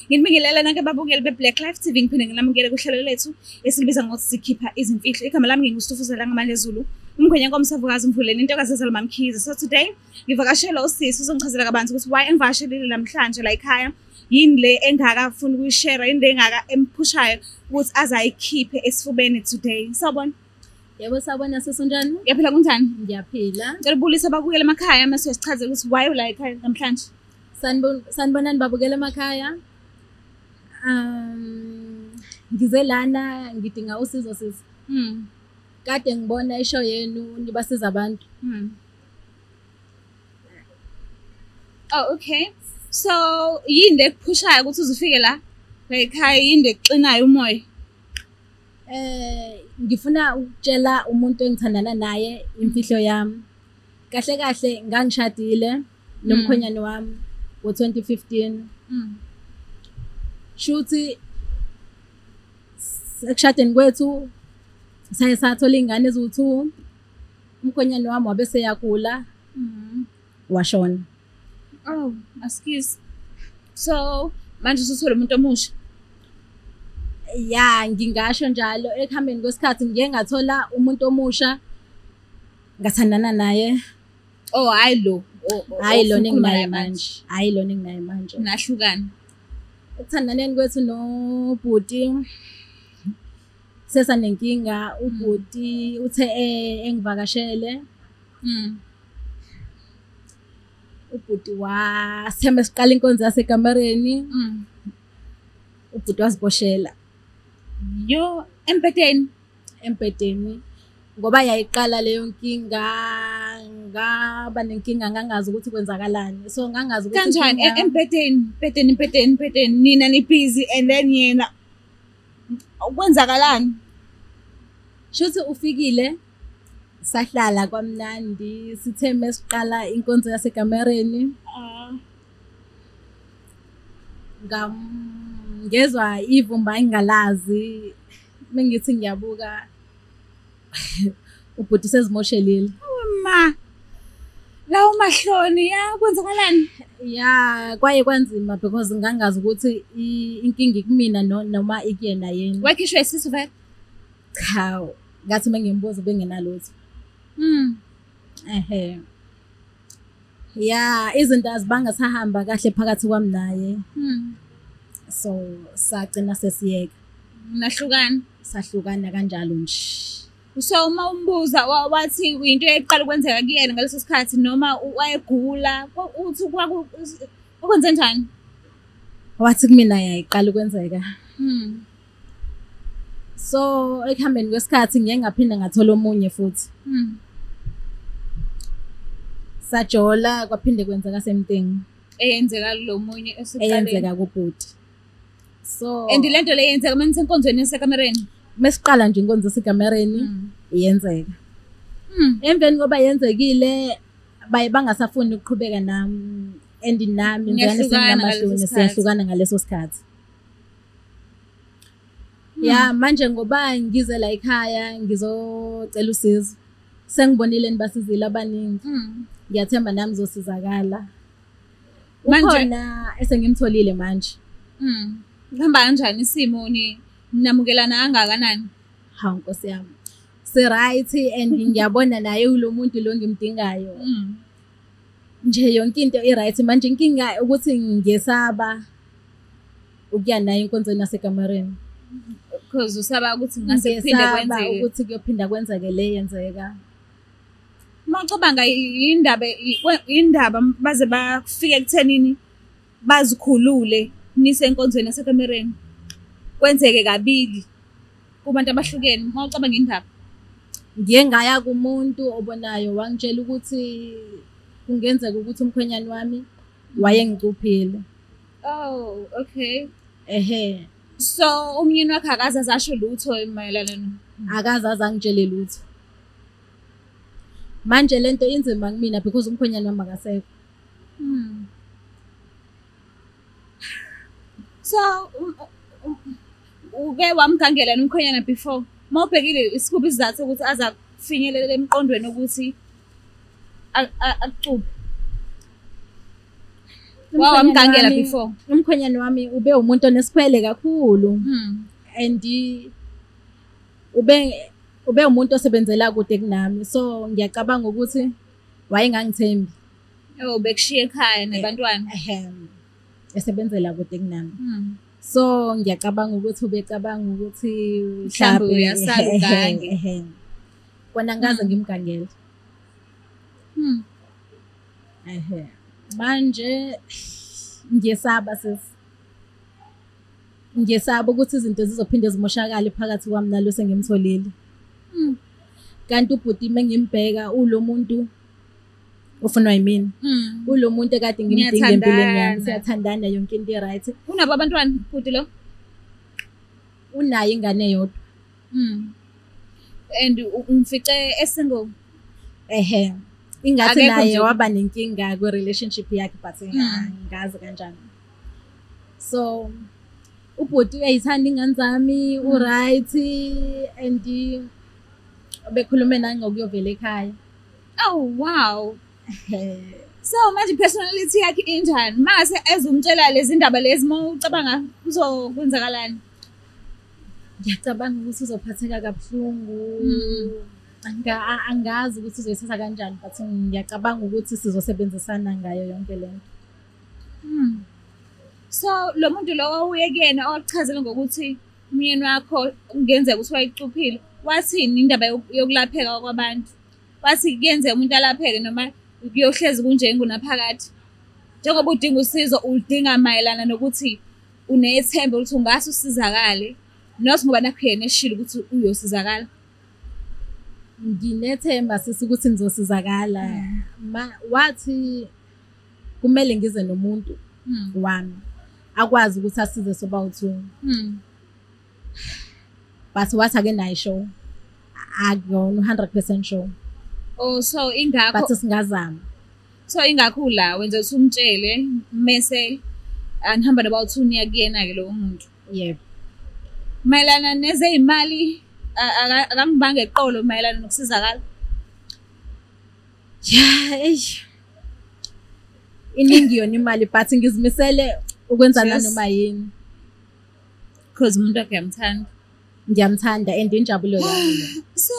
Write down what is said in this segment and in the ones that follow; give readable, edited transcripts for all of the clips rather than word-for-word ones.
Nginibingelela nanke babukeli be-Blaqlife TV, ngiphinde nginamukele kuhlelo lethu esilibiza ngokuthi sikhipha izimfihlo. Igama lami nginguSitufuzela Ngamandlezulu, umkhwenya komsavukazi Mvuleni, intokazi yaZalmamkhize. So today ngivakashela usisi uzongichazela kabanzi ukuthi why engivakashelile namhlanje la ekhaya, yini le engakafuni ukuyishare, yini le engaka emphushayo ukuthi azayikhiphe esifubeni today. Sawubona. Yebo, sawubona sesunjani? Ngiyaphila kunjani? Ngiyaphila. Ngicela ubulisa ababukeli emakhaya mase uyasichazela ukuthi why ula ekhaya namhlanje. Sanibonani babukela emakhaya. Ngize lana ngidinga usizo sisi. Kade ngibona ishow yenu nibasiza abantu. Oh, okay. So yini le kuphushayo ukuthi uzufike la ekhaya, yini le kuxinayo umoya? Ngifuna ukutshela umuntu engithandana naye imfihlo yami. Kahle kahle ngangishadile nomkhwenyane wami ngo-2015. Shuthi ekushadeni kwethu saye sathola ingane eziwu-2. Umkhwenyane wami wabe seyagula, washona. Oh, excuse. So manje usuthole umuntu omusha? Ya, ngingasho njalo. Ekuhambeni kwesikhathi ngike ngathola umuntu omusha ngathandana naye. Oh, hayi lo. Hayi lona enginaye manje. Hayi lona enginaye manje. Nahlukana. Ekuthandaneni kwethu nobhuti sesanenkinga. Ubhuti uthe engivakashele. Ubhuti wasithemba siqala inkonzo yasekamereni. Ubhuti wazibhoshela. Yo, empedeni. Ngoba yayiqala leyo nkinga, ngaba nenkinga ngangazi ukuthi kwenzakalani. So ngangazi ukuthi kanjani empedeni nina ni busy and then yena kwenzakalani? Shuthi ufikile sahlala kwamnandi sitheme siqala inkonzo yasekamereni. Ngezwa ivumba engalazi mengithi ngiyabuka ubhuti sezimoshelile. Ma lawo mahloni ya kwenzakalani? Ya kwaye kwanzima because ngangazi ukuthi inkinga ikumina noma ikuyena yena. Wakhishwe isisu vele? Cha, ngathi mengimbuza bengenalutho. Ya izinto azibanga sahamba kahle phakathi kwami naye. So sagcina sesiyeka. Nahlukana? Sahlukana kanjalo nje. So uma umbuza wathi into eqala ukwenzeka kuyena ngaleso sikhathi noma wayegula, uthi ukwenze njani? Wathi kumina yayiqala ukwenzeka. So ekuhambeni kwesikhathi ngeke ngaphinda ngathola omunye futhi. Sajola kwaphinde kwenzeka semthing eyenzeka lo munye esiqaleni. Eyenzeka kubhuti. So and lento le yenzeka manje enkonzweni yasekamereni. Mesiqala nje inkonzo yasekamereni iyenzeka. Emveni koba yenzekile baye bangasafuni ukuqhubeka nami and nami ngiyane senginamahloni siyahlukana ngaleso sikhathi. Ya manje ngoba ngize la ekhaya ngizocela usizo. Sengibonile nibasizile abaningi. Ngiyathemba nami ngizosizakala. Ukhona esengimtholile manje. Kuhamba kanjani isimo namukelana kangakanani? Hawu Nkosi yami. Si-right and ngiyabona naye ulo muntu lo ngimdingayo. Nje yonke into i-right manje inkinga ukuthi ngiyesaba ukuya naye inkonzweni yasekamereni. Because usaba ukuthi ngase kuphinde kwenzeke. Ukuthi kuyophinda kwenzeke le yenzeka. Mawucabanga indaba baze bafike ekuthenini bazikhulule nisenkonzweni yasekamereni. Kwenzeke kabili kubantu abahlukene. Mawucabanga indaba. Ngiye ngaya kumuntu obonayo wangitshela ukuthi kungenzeka ukuthi umkhwenyane wami wayengicuphile. Oh, okay. So umyeni wakhe akaza zasho lutho emayelana no? Akazaza angitshele lutho. Manje lento inzima kumina because umkhwenyane wami akasekho. So uke wamgangela nomkhwenyana before mawubhekile isikhubi isizathu ukuthi aza kufinyelela emqondweni ukuthi akucuphe. Wow, amgangela before. Umkhwenyana wami ube umuntu onesikhwele kakhulu. And ube umuntu osebenzela kude kunami. So ngiyacabanga ukuthi wayengangithembi. Oh, bekushiya ekhaya nabantwana. Esebenzela kude kunami. So ngiyacabanga ukuthi ubecabanga ukuthi mhlawumbe uyasala ugange. Kona ngaze ngimgangela. Manje ngiyesaba ukuthi izinto zizophinde zimoshakale phakathi kwami nalo sengimtholile. Kanti ubhuti mengimbheka ulo muntu ufunwa yimina. Ulo muntu ekade ngimdinga empilweni yami. Siyathandana yonke into right. Unabo abantwana ubhuti lo? Unayo ingane eyodwa. And umfice esingle. Ingathi naye waba nenkinga kwi-relationship yakhe but ngazi kanjani. So ubhuti uyayithanda ingane zami, u-right and bekhulume nani ngokuyovela ekhaya. Oh wow. So manje personality yakhe injani? Mase ezumtshela lezi ndaba lezi mawucabanga kuzokwenzakalani? Ngiyacabanga ukuthi uzophatheka kabuhlungu. Angazi ukuthi uzoyithatha kanjani but ngiyacabanga ukuthi sizosebenzisana ngayo yonke lento. So lo muntu lo uyekena ochazelwe ngokuthi umyeni wakho kungenzeka ukuthi wayicuphile. Wathini indaba yokulapheka kwabantu? Wathi kuyenze umuntu alapheke noma kuyohlezi kunjengonaphakathi. Njengoba udinga usizo udinga mayelana nokuthi unethemba ukuthi ungase usizakale. Nothi ngoba nakho yena eshilo ukuthi uyosizakala. Nginethemba sisi ukuthi ngizosizakala. Wathi kumele ngize nomuntu wami akwazi ukuthi asize soba u2. But wathi ake nayi show. Akuyona 100% sure. Oh so ingakho but singazama. So ingakho la wenza ukuthi umtshele mase anihamba naba2 niya kuyena ke lo muntu. Yebo. Mayelana nezeyimali akangibanga eqolo mayelana nokusizakala. Iningi yona imali but ngizimisele ukwenza noma yini. Because umuntu akuyamthanda. Ngiyamthanda and injabulo yami. So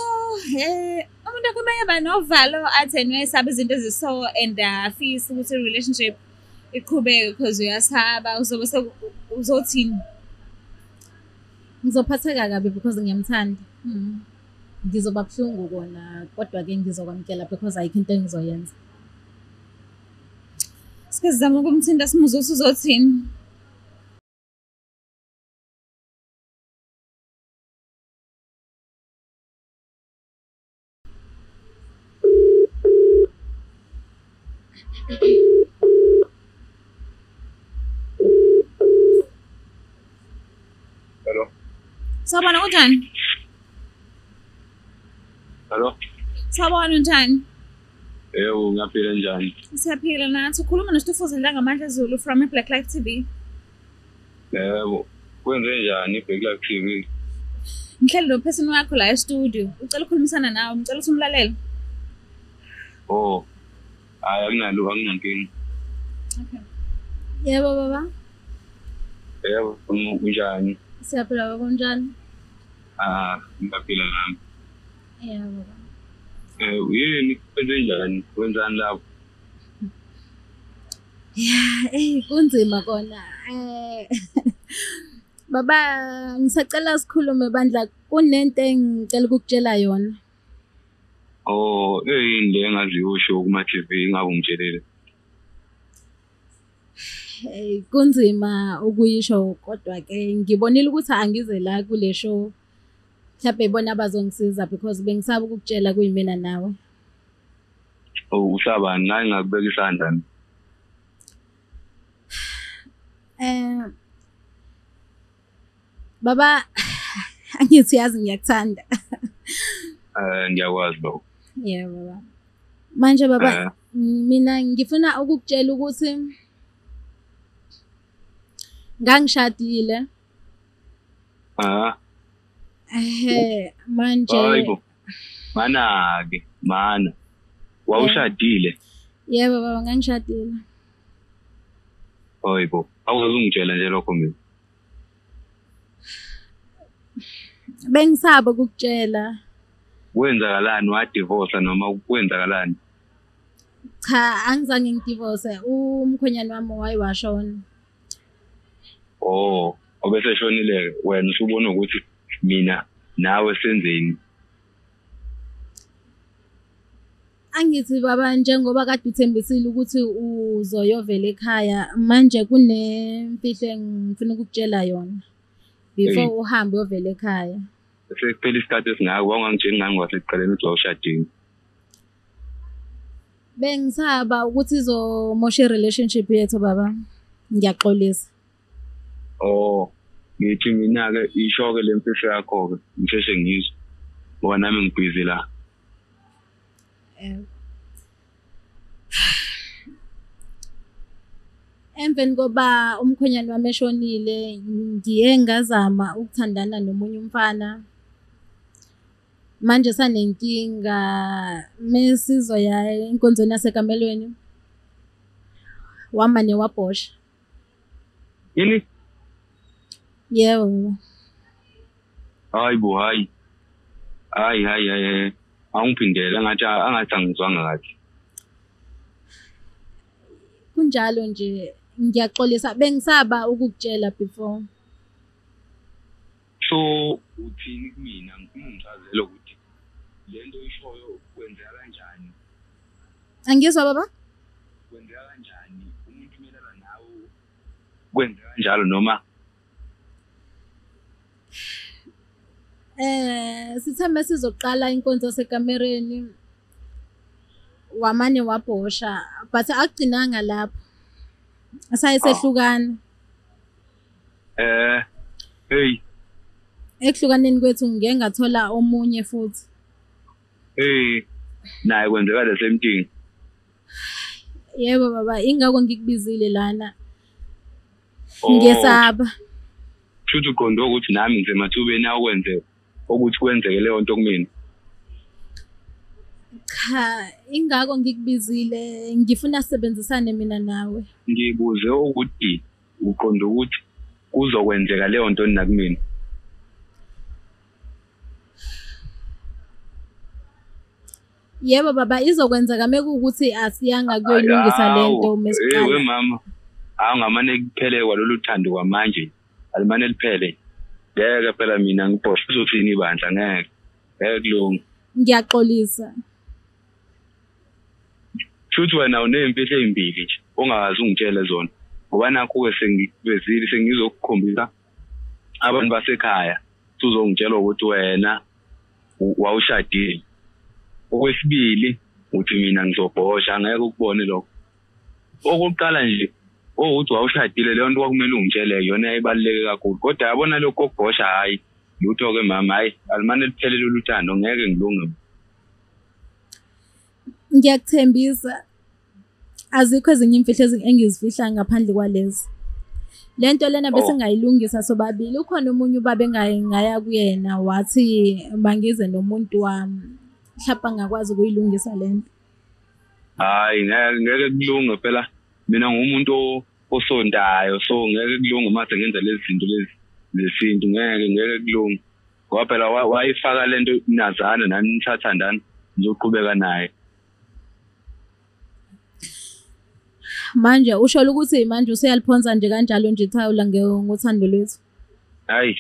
umuntu akumele novalo athenwe esaba izinto eziso and afisa ukuthi relationship iqhubeke because uyasaba uzobe uzothini. Ngizophatheka kabi because ngiyamthanda. Ngizoba buhlungu kona kodwa ke ngizokwamkela because ayikho into engizoyenza. Sikuzama ukumthinta simuze uzothini. Hello. Sawubona kunjani? Hello. Sawubona unjani? Yebo, ngaphila njani? Siyaphila nathi. Ukhuluma noSitufuzile ngamandla Zulu from Blaqlife TV. Yebo. Kwenze njani iBlaqlife TV? Ngihleli lo person wakho la e-studio. Ucela ukukhulumisana nawe, ngicela ukuthi umlalele. Oh. Hayi akunankinga. Okay. Yebo baba. Yebo, unjani? Siyaphila baba unjani? Ngaphila nami. Yebo baba. Yini kwenze njani? Wenzani lapho? Kunzima kona. Baba ngisacela sikhulume bandla kunento engicela ukukutshela yona. Oh, yini le engaziyo usho kuma TV ngabe ungitshelele. Kunzima ukuyisho kodwa ke ngibonile ukuthi angize la kule show. Mhlawumbe ibona abazongisiza because bengisaba ukukutshela kuyimina nawe. Oh, usabani naye ngakubeka isandla. Baba angithi yazi ngiyakuthanda. Ngiyakwazi baba. Yebo baba. Manje baba mina ngifuna ukukutshela ukuthi ngangishadile. Manje Hayibo. Mana-ke, mana. Wawushadile? Yebo baba ngangishadile. Hayibo. Awuzungitshela nje lokho mina. Bengisaba ukukutshela. Kwenzakalani wadivorce noma kwenzakalani? Cha, angizange ngidivorce. Umkhwenyana wami wayiwashona. Oh, obese shonile wena usubona ukuthi mina nawe senzeni? Angithi baba njengoba kade uthembisile ukuthi uzoyovela ekhaya manje kunemfihlo engifuna ukukutshela yona before uhambe uyovela ekhaya. Sekuphela isikhathi esingaka wangangitshela ngani wasekuqaleni ukuthi wawushadile. Bengisaba ukuthi izomosha i-relationship yethu baba. Ngiyaxolisa. Oh, ngithi mina-ke isho-ke le mfihlo yakho-ke ngisheshe ngizwe ngoba nami ngibhizi la. Emveni koba umkhwenyana wami eshonile ngiye ngazama ukuthandana nomunye umfana. Manje sanenkinga mesizoya enkonzweni yasekamelweni wamane wabhosha. Yini? Yebo. Hayibo hayi. Hayi. Angiphindele ngathi angizwanga kahle. Kunjalo nje ngiyaxolisa bengisaba ukukutshela before. So uthini kumina ngichazela ukuthi lento ishoyo kwenzeka kanjani? Angizwa baba? Kwenzeka kanjani? Umuntu umelana nawe kwenzeka kanjalo noma sithembe sizoqala inkonzo sekamereni wamane wabhosha but akugcinanga lapho. Asaye sehlukana. Hey. Ekuhlukaneni kwethu ngeke ngathola omunye futhi. Naye kwenzeka the same thing. Yebo baba, ingakho ngikubizile lana. Ngiyesaba. Futhi uqonde ukuthi nami ngisemathubeni akwenze ukuthi kwenzeke leyo nto kumina. Cha, ingakho ngikubizile, ngifuna sisebenzisane mina nawe. Ngibuze ukuthi uqonde ukuthi kuzokwenzeka leyo nto nakumina. Yebo baba, izokwenzeka mekuwukuthi asiyanga kuyoyilungisa lento mesiqala. We mama, angamane kuphele kwalolu thando kwamanje. Alimane liphele. Ngeke phela mina ngibhosha uzothini ibandla ngeke. Ngeke kulunga. Ngiyaxolisa. Futhi wena unemfihlo ezimbili nje ongazi ungitshele zona. Ngoba nakho ke sengivezile sengizokukhombisa abantu basekhaya. Uzongitshela ukuthi wena wawushadile. Okwesibili uthi mina ngizobhosha ngeke ukubone lokho. Okokuqala nje uthi wawushadile leyo nto kwakumele ungitshele yona ayibaluleke kakhulu. Kodwa yabona lokho kokubhosha hayi lutho ke mama hayi alimane liphelele uluthando ngeke ngilunge. Ngiyakuthembisa azikho ezinye imfihlo engizifihla ngaphandle kwalezi. Lento lena bese ngayilungisa sobabili. Ukhona umunye ubaba engaya kuyena wathi mangize nomuntu wami. Mhlawumbe ngakwazi ukuyilungisa lento. Hayi ngeke kulunge phela mina ngumuntu osondayo so ngeke kulunge mase ngenza lezi zinto lesintu ngeke kulunge. Ngoba phela wayifaka lento inazana nani nithathandana ngizoqhubeka naye. Manje usho ukuthi manje useyaliphonza nje kanjalo nje ithawula ngothando lwethu. Hayi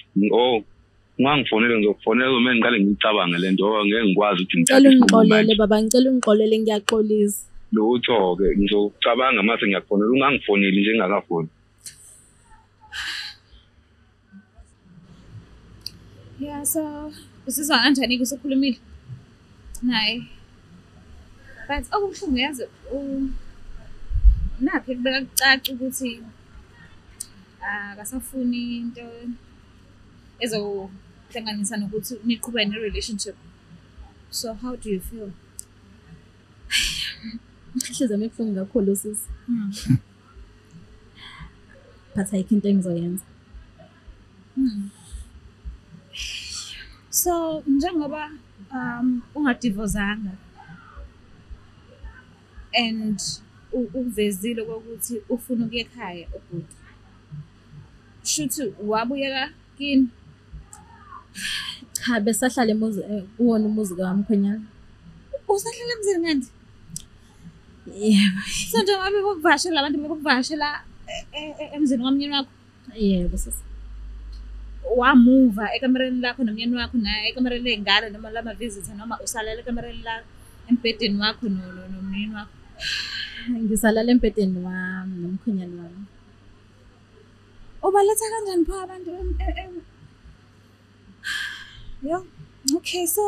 ungangifonele ngizokufonela uma ngiqale ngicabange lento ngoba ngeke ngikwazi ukuthi ngicela ungixolele baba ngicela ungixolele ngiyaxolisa. Lutho ke ngizocabanga mase ngiyakufonela ungangifoneli nje ngingakafoni. Yeah, so usizwa kanjani kusekhulumile naye? But okubuhlungu yazi nakhe kubeka kucaca ukuthi akasafuni into ezohlanganisa nokuthi niqhubeke ne-relationship. So how do you feel? Ihliziyo ebuhlungu kakhulu sisi. But ayikho into engizoyenza. So njengoba ungadivozanga and uvezile ukuthi ufuna ukuya ekhaya ubhuti. Shuthi wabuyela kini? Cha, besahlala kuwona umuzi kamkhwenyana. Usahlala emzini kanti? Yebo. So njengoba bebokuvakashela abantu bebokuvakashela emzini womnyeni wakho? Yebo sisi. Wamuva ekamereni lakho nomnyeni wakho naye ekamereni ley'ngane noma lama-visitor noma usalala ekamereni la embhedeni wakho nomnyeni wakho? Ngisalala embhedeni wami nomkhwenyana wami. Ubaletha kanjani pha abantu yo, okay, so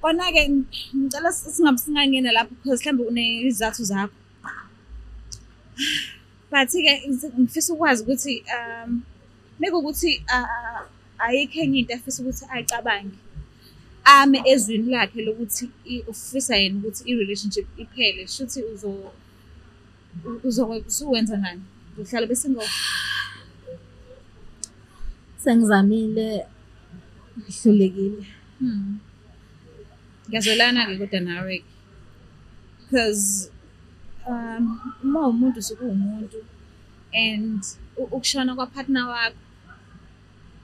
kona-ke ngicela singangena lapho because mhlawumbe unezizathu zakho. But-ke ngifisa ukwazi ukuthi mekuwukuthi ayikho enye into afisa ukuthi ayicabange ame ezwini lakhe lokuthi ufisa yena ukuthi i-relationship iphele, shuthi usuwenza ngani? Uhlala besingle? Sengizamile, ngihlulekile. Ngiyazwelana-ke kodwa nawe because uma umuntu usuke uwumuntu and ukushona kwapartner wakho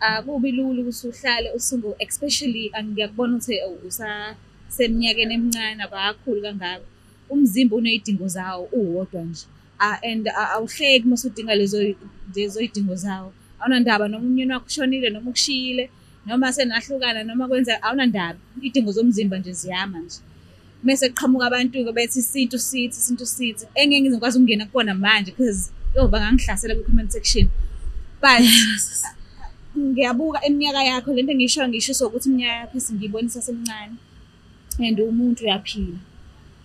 akubi lula ukuthi uhlale usingle, especially ngiyakubona ukuthi usasemnyakeni emincane akakhulu kangako. Umzimba uney'dingo zawo uwodwa nje and awuhleki uma usudinga lezo y'dingo zawo. Awunandaba noma umnyeni wakho ushonile noma ukushiyile noma senahlukana noma kwenza, awunandaba. Iy'dingo zomzimba nje ziyama nje. Mese kuqhamuka abantu-ke bethi isintu sithi engeke ngizokwazi ukungena kubona manje because bangangihlasela kwi-comment section. But ngiyabuka iminyaka yakho, lento ngisho ukuthi iminyaka yakho singiyibonisa semncane and umuntu uyaphila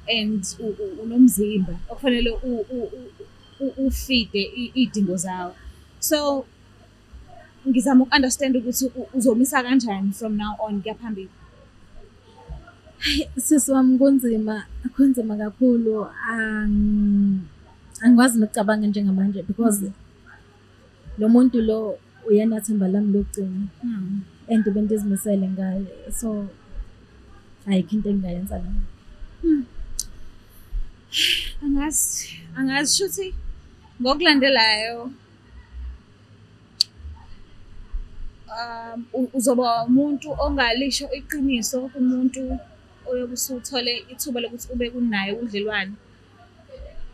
and unomzimba okufanele ufide iy'dingo zawo. So ngizama uku-understand ukuthi uzomisa kanjani from now on kuya phambili. Sisi wami kunzima kakhulu, angikwazi nokucabanga njengamanje because lo muntu lo uyena themba lami lokugcina and bendizimisele ngayo, so ayikho into engingayenza nami. Angazi shuthi ngokulandelayo uzoba umuntu ongalisho iqiniso kumuntu oyobe usuthole ithuba lokuthi ube kunaye ubudlelwane.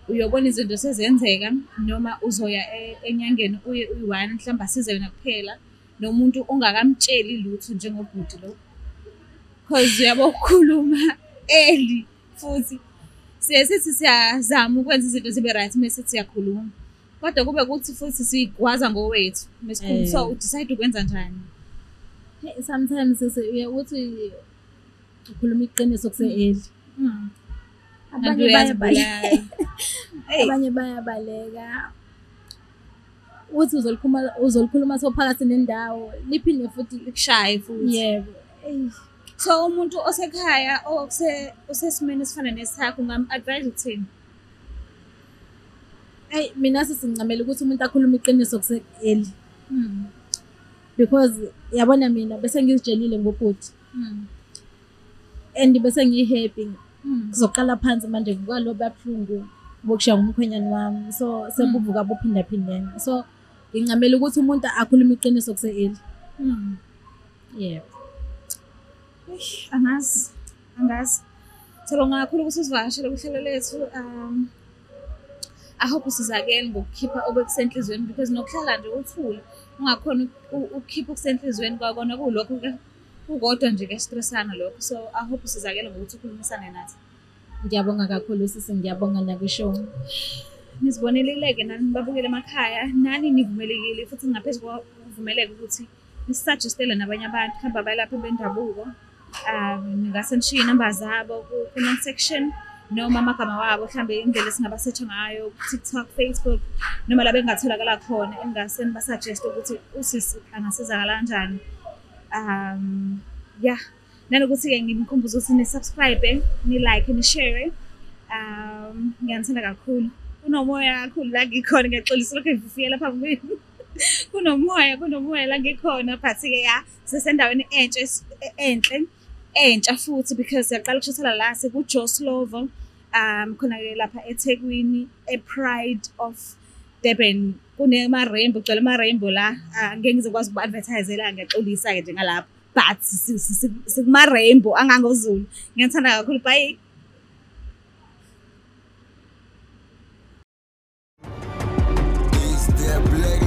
Uyobona izinto sezenzeka noma uzoya enyangeni uyi-one mhlawumbe asize wena kuphela nomuntu ongakamtsheli lutho njengobhuti lo, because uyabo ukukhuluma early futhi sithi siyazama ukwenza izinto zibe right mase siyakhuluma, kodwa kube ukuthi futhi sigwaza ngowethu mesikhuluma. So udecide ukwenza njani? Sometimes uyakuthi ukhuluma iqiniso kuse-early. Abanye bayabaleka uthi uzolikhuluma sophakathi nendawo liphinde futhi likushaye futhi. Yebo. So umuntu osekhaya osesimeni esifana nesakho ungam-advise ukuthini? Mina sesincamela ukuthi umuntu akhulume iqiniso kuse-early because yabona mina bese ngizitshelile ngobhuti and bese ngiyi-happy kuzoqala phansi manje kwalo babuhlungu bokushaya ngumkhwenyana wami, so sebuvuka buphindaphindene. So ngincamela ukuthi umuntu akhulume iqiniso kuse-early. Yebo. Angazi sibonga kakhulu ukuthi usivakashele kuhlelo lethu. I hope usizakele ngokukhipha obekusenhlizweni because nokuhlala nje uthule ungakhona ukukhipha okusenhlizweni kwakona kulokho kukodwa nje kuyastressana lokho. So I hope usizakele ngokuthi ukhulumisane nathi. Ngiyabonga kakhulu sisi, ngiyabonga nakusho. Nisiboneleleke nani babukele emakhaya, nani nivumelekile futhi ngaphezu kokuvumeleka ukuthi nisisuggestele nabanye abantu mhlawumbe abalaphi bendabuko. Ningase nishiye inamba zabo ku-comment section noma amagama wabo mhlawumbe indlela esingabasetha ngayo ku-TikTok, Facebook noma la bengatholakala khona engase nibasuggest ukuthi usisi angasizakala kanjani. Yeah, nanokuthi-ke nginikhumbuza ukuthi ni-subscribe, ni-like, ni-share. Ngiyanithanda kakhulu. Kunomoya kakhulu la ngikhona, ngiyaxolisa lokho ngififiyela lapha kumina. Kunomoya la ngikhona, but-ke ya sisendaweni enhle entsha futhi because siyaqala ukushuthela la sekuJoe Slovo khona-ke lapha eThekwini e-Pride of Durban kunema-rainbow, kugcwele ama-rainbow la. Ngeke ngizokwazi uku-advertise-ela, ngiyaxolisa-ke nje ngalapho, but sikuma-rainbow angangozulu. Ngiyathanda kakhulu. Bye. Is there black